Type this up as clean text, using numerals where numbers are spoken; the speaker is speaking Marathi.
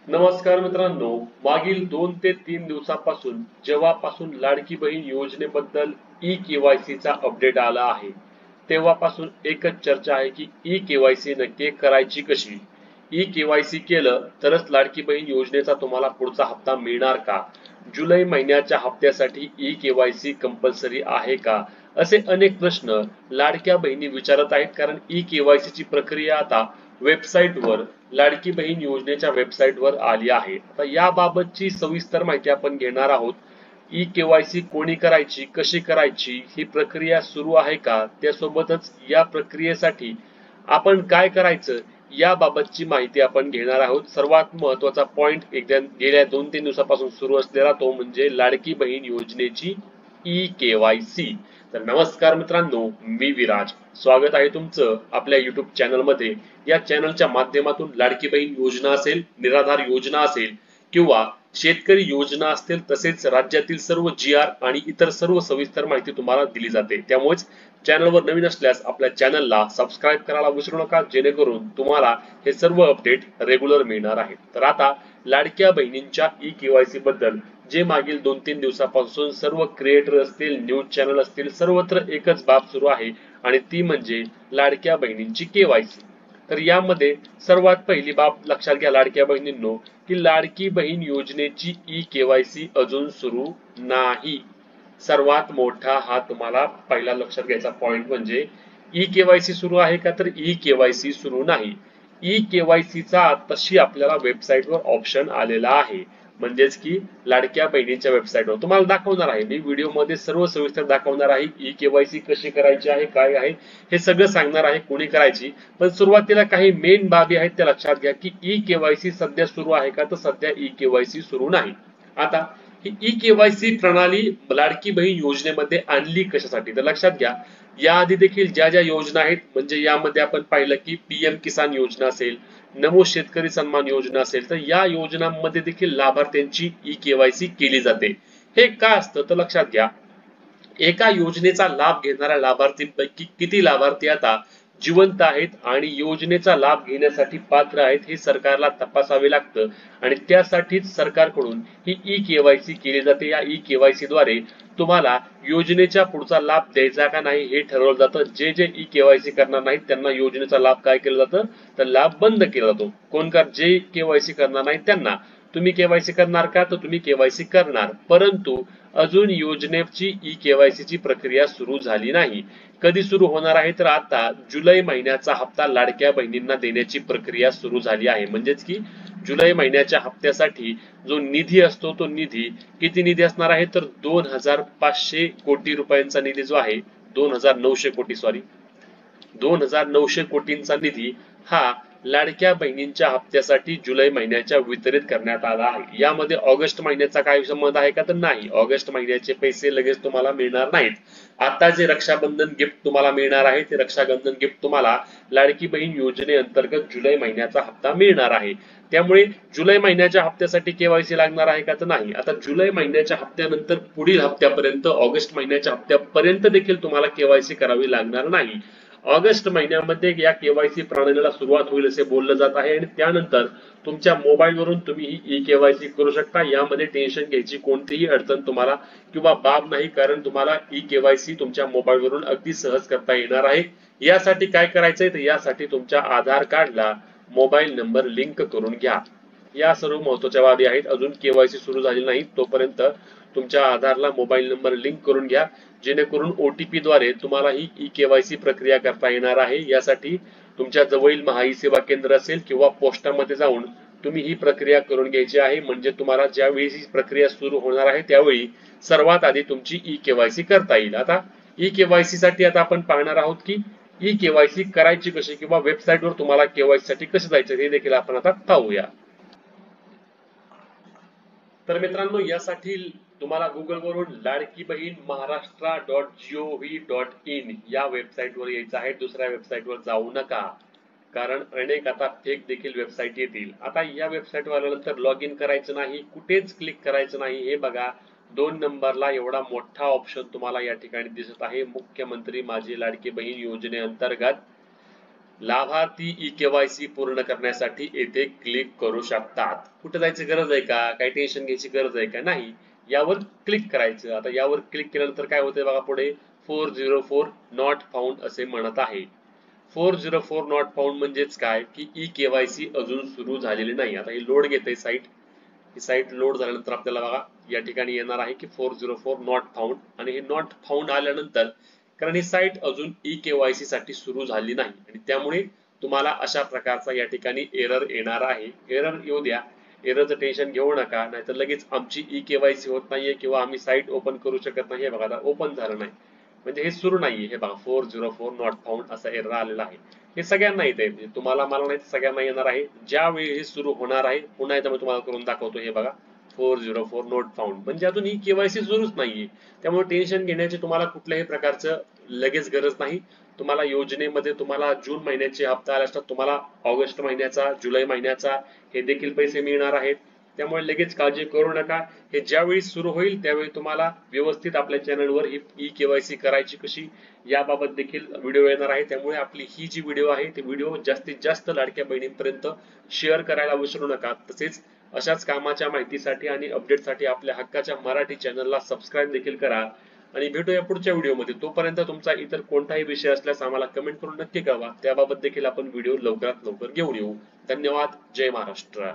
नमस्कार मित्रांनो, मागील 2 ते 3 दिवसापासून जेव्हापासून लाडकी बहीण योजनेबद्दल ई-केवायसी चा अपडेट आला आहे, तेव्हापासून एकच चर्चा आहे की ई-केवायसी नक्की करायची कशी? ई-केवायसी केलं तरच लाडकी बहीण योजनेचा तुम्हाला पुढचा हप्ता मिळणार का? जुलै महिन्याच्या हप्त्यासाठी ई-केवायसी कंपल्सरी आहे का? असे अनेक प्रश्न लाडक्या बहिणी विचारत आहेत, कारण ई-केवायसी ची प्रक्रिया आता वेबसाईटवर लाडकी बहीण योजनेच्या वेबसाईटवर आली आहे। आता याबाबतची सविस्तर माहिती आपण घेणार आहोत। ई-केवायसी कोणी करायची, कशी करायची, ही प्रक्रिया सुरू आहे का, त्यासोबतच या प्रक्रियेसाठी आपण काय करायचं याबाबतची माहिती आपण घेणार आहोत। सर्वात महत्त्वाचा पॉइंट गेल्या 2-3 दिवसापासून सुरू असलेला तो म्हणजे लाडकी बहीण योजनेची ई-केवायसी। तर नमस्कार मित्रांनो, मी विराज, स्वागत आहे तुमचं आपल्या YouTube चॅनल मध्ये। या चॅनलच्या माध्यमातून लाडकी बहीण योजना असेल, निराधार योजना असेल किंवा शेतकरी योजना असतील, तसेच राज्यातील सर्व GR आणि इतर सर्व सविस्तर माहिती तुम्हाला दिली जाते। त्यामुळेच चॅनलवर नवीन असल्यास आपल्या चॅनलला सबस्क्राइब करायला विसरू नका, जेणेकरून तुम्हाला हे सर्व अपडेट रेग्युलर मिळणार आहेत। तर आता लाडक्या बहिणींच्या ई-केवायसी बद्दल जे मागील 2-3 दिवसापासून सर्व क्रिएटर असतील, न्यूज चॅनल असतील, सर्वत्र एकच बाब सुरू आहे आणि ती म्हणजे लाडक्या बहिणींची केवायसी। तर यामध्ये सर्वात पहिली बाब लक्षात घ्या लाडक्या बहिणींनो, की लाडकी बहीण योजनेची ई-केवायसी अजून सुरू नाही। सर्वात मोठा हा तुम्हाला पहिला लक्षात घ्यायचा पॉइंट म्हणजे ई-केवायसी सुरू आहे का, तर ई-केवायसी सुरू नाही। ई-केवायसी चा तशी आपल्याला वेबसाईटवर ऑप्शन आलेला आहे, म्हणजेच की लाडक्या बहिणीच्या वेबसाईटवर तुम्हाला दाखवणार आहे। मी व्हिडिओ मध्ये सर्व सविस्तर दाखवणार आहे, ई-केवायसी कशी करायची आहे, काय आहे हे सगळं सांगणार आहे, कोणी करायची। पण सुरुवातीला काही मेन बाबी आहेत त्या लक्षात घ्या, की ई-केवायसी सध्या सुरू आहे का, तर सध्या ई-केवायसी सुरू नाही। आता ही ई-केवायसी प्रणाली लाडकी बहीण योजनेमध्ये आणली कशासाठी, तर लक्षात घ्या, याआधी देखील ज्या ज्या योजना आहेत, म्हणजे यामध्ये आपण पाहिलं की PM किसान योजना असेल, नमो शेतकरी सन्मान योजना असेल, तर या योजनांमध्ये देखील लाभार्थ्यांची ई-केवायसी केली जाते। हे का असतं तर लक्षात घ्या, एका योजनेचा लाभ घेणाऱ्या लाभार्थींपैकी किती लाभार्थी आता जिवंत आहेत आणि योजनेचा लाभ घेण्यासाठी पात्र आहेत हे सरकारला तपासावे लागतं, आणि त्यासाठीच सरकारकडून ही ई-केवायसी केली जाते। या ई-केवायसी द्वारे तुम्हाला योजनेच्या पुढचा लाभ द्यायचा का नाही हे ठरवलं जातं। जे जे ई-केवायसी करणार नाहीत त्यांना योजनेचा लाभ काय केला जातं, तर लाभ बंद केला जातो। कोण जे केवायसी करणार नाही त्यांना, तुम्ही केवायसी करणार का, तर तुम्ही केवायसी करणार, परंतु अजून योजनेची ई-केवायसी ची प्रक्रिया सुरू झाली नाही। कधी सुरू होणार आहे, तर आता जुलै महिन्याचा हप्ता लाडक्या बहिणींना देण्याची प्रक्रिया सुरू झाली आहे। म्हणजेच की जुलै महिन्याच्या हप्त्यासाठी जो निधी असतो, तो निधी किती निधी असणार आहे, तर 2500 कोटी रुपयांचा निधी जो आहे, 2900 कोटी, सॉरी 2900 कोटींचा निधी हा लाडक्या बहिणींच्या हप्त्यासाठी जुलै महिन्याच्या वितरित करण्यात आला आहे। यामध्ये ऑगस्ट महिन्याचा काही संबंध आहे का, तर नाही, ऑगस्ट महिन्याचे पैसे लगेच तुम्हाला मिळणार नाहीत। आता जे रक्षाबंधन गिफ्ट तुम्हाला मिळणार आहे, ते रक्षाबंधन गिफ्ट तुम्हाला लाडकी बहीण योजनेअंतर्गत जुलै महिन्याचा हप्ता मिळणार आहे। त्यामुळे जुलै महिन्याच्या हप्त्यासाठी केवायसी लागणार आहे का, तर नाही। आता जुलै महिन्याच्या हप्त्यानंतर पुढील हप्त्यापर्यंत, ऑगस्ट महिन्याच्या हप्त्यापर्यंत देखील तुम्हाला केवायसी करावी लागणार नाही। ऑगस्ट महिन्यामध्ये या केवायसी प्रणालीला सुरुवात होईल असे बोललं जात आहे, आणि त्यानंतर तुमच्या मोबाईल वरून तुम्ही ही ई-केवायसी करू शकता। यामध्ये टेन्शन घ्यायची कोणतीही अडचण तुम्हाला किंवा बाब नाही, कारण तुम्हाला ई-केवायसी तुमच्या मोबाईल वरून अगदी सहज करता येणार आहे। यासाठी काय करायचंय, तर यासाठी तुमच्या आधार कार्डला मोबाईल नंबर लिंक करून घ्या। या सर्व महत्त्वाच्या बाबी आहेत। अजून केवायसी सुरू झाली नाही तोपर्यंत तुमच्या आधारला मोबाईल नंबर लिंक करून घ्या, जेणेकरून OTP द्वारे तुम्हाला ही ई-केवायसी प्रक्रिया करता येणार आहे। यासाठी तुमच्या जवळील महाई सेवा केंद्र असेल किंवा पोस्टामध्ये जाऊन तुम्ही ही प्रक्रिया करून घ्यायची आहे, म्हणजे तुम्हाला ज्यावेळी ही प्रक्रिया सुरू होणार आहे त्यावेळी सर्वात आधी तुमची ई-केवायसी करता येईल। आता ई-केवायसी साठी आता आपण पाहणार आहोत की ई-केवायसी करायची कशी, किंवा वेबसाईटवर तुम्हाला केवायसी साठी कसं जायचं हे देखील आपण आता पाहूया। तर मित्रांनो, यासाठी तुम्हाला गुगल वरून लाडकी बहीण महाराष्ट्र.gov.in या वेबसाईटवर यायचं आहे। दुसऱ्या वेबसाईटवर जाऊ नका, कारण अनेक आता फेक देखील वेबसाईट येतील। आता या वेबसाईटवर आल्यानंतर लॉग इन करायचं नाही, कुठेच क्लिक करायचं नाही। हे बघा, 2 नंबरला एवढा मोठा ऑप्शन तुम्हाला या ठिकाणी दिसत आहे, मुख्यमंत्री माझी लाडकी बहीण योजनेअंतर्गत लाभार्थी ई केवायसी पूर्ण करण्यासाठी येथे क्लिक करू शकतात. कुठे जायची गरज आहे का? काही टेन्शन घ्यायची गरज आहे का? नाही. यावर क्लिक करायचं. आता यावर क्लिक केल्यानंतर काय होतंय बघा, पुढे 404 नॉट फाउंड असे म्हणत आहे. 404 नॉट फाउंड म्हणजेच काय की ई केवायसी अजून सुरू झालेली नाही. आता ही लोड घेते साईट. ही साईट लोड झाल्यानंतर आपल्याला बघा या ठिकाणी येणार आहे की 404 नॉट फाउंड, आणि हे नॉट फाउंड आल्यानंतर कारण ही साईट अजून ई केवायसी साठी सुरू झाली नाही आणि त्यामुळे तुम्हाला अशा प्रकारचा या ठिकाणी एरर येणार आहे. एरर येऊ द्या, एररचं टेन्शन घेऊ नका, नाहीतर लगेच आमची ई केवायसी होत नाहीये किंवा आम्ही साईट ओपन करू शकत नाही. हे बघा ओपन झालं नाही म्हणजे हे सुरू नाहीये. हे बघा 404 नॉट फाउंड असा एरर आलेला आहे. हे सगळ्यांना येते, म्हणजे तुम्हाला मला नाही सगळ्यांना येणार आहे. ज्यावेळी हे सुरू होणार आहे, पुन्हा एकदा मी तुम्हाला करून दाखवतो. हे बघा 404 नॉट फाउंड म्हणजे अजून ही केवायसी सुरूच नाहीये. त्यामुळे टेन्शन घेण्याची तुम्हाला कुठल्याही प्रकारचं लगेच गरज नाही. तुम्हाला योजनेमध्ये तुम्हाला जून महिन्याचे हप्ता आले असतात, तुम्हाला ऑगस्ट महिन्याचा, जुलै महिन्याचा हे देखील पैसे मिळणार आहेत. त्यामुळे लगेच काळजी करू नका. हे ज्यावेळी सुरू होईल त्यावेळी तुम्हाला व्यवस्थित आपल्या चॅनलवर ही ई केवायसी करायची कशी याबाबत देखील व्हिडिओ येणार आहे. त्यामुळे आपली ही जी व्हिडिओ आहे ती व्हिडिओ जास्तीत जास्त लाडक्या बहिणींपर्यंत शेअर करायला विसरू नका. तसेच अशाच कामाच्या माहितीसाठी आणि अपडेटसाठी आपल्या हक्काच्या मराठी चॅनलला सबस्क्राईब देखील करा. आणि भेटूया पुढच्या व्हिडिओमध्ये. तोपर्यंत तुमचा इतर कोणताही विषय असल्यास आम्हाला कमेंट करून नक्की कळवा. त्याबाबत देखील आपण व्हिडिओ लवकरात लवकर घेऊन येऊ. धन्यवाद. जय महाराष्ट्र.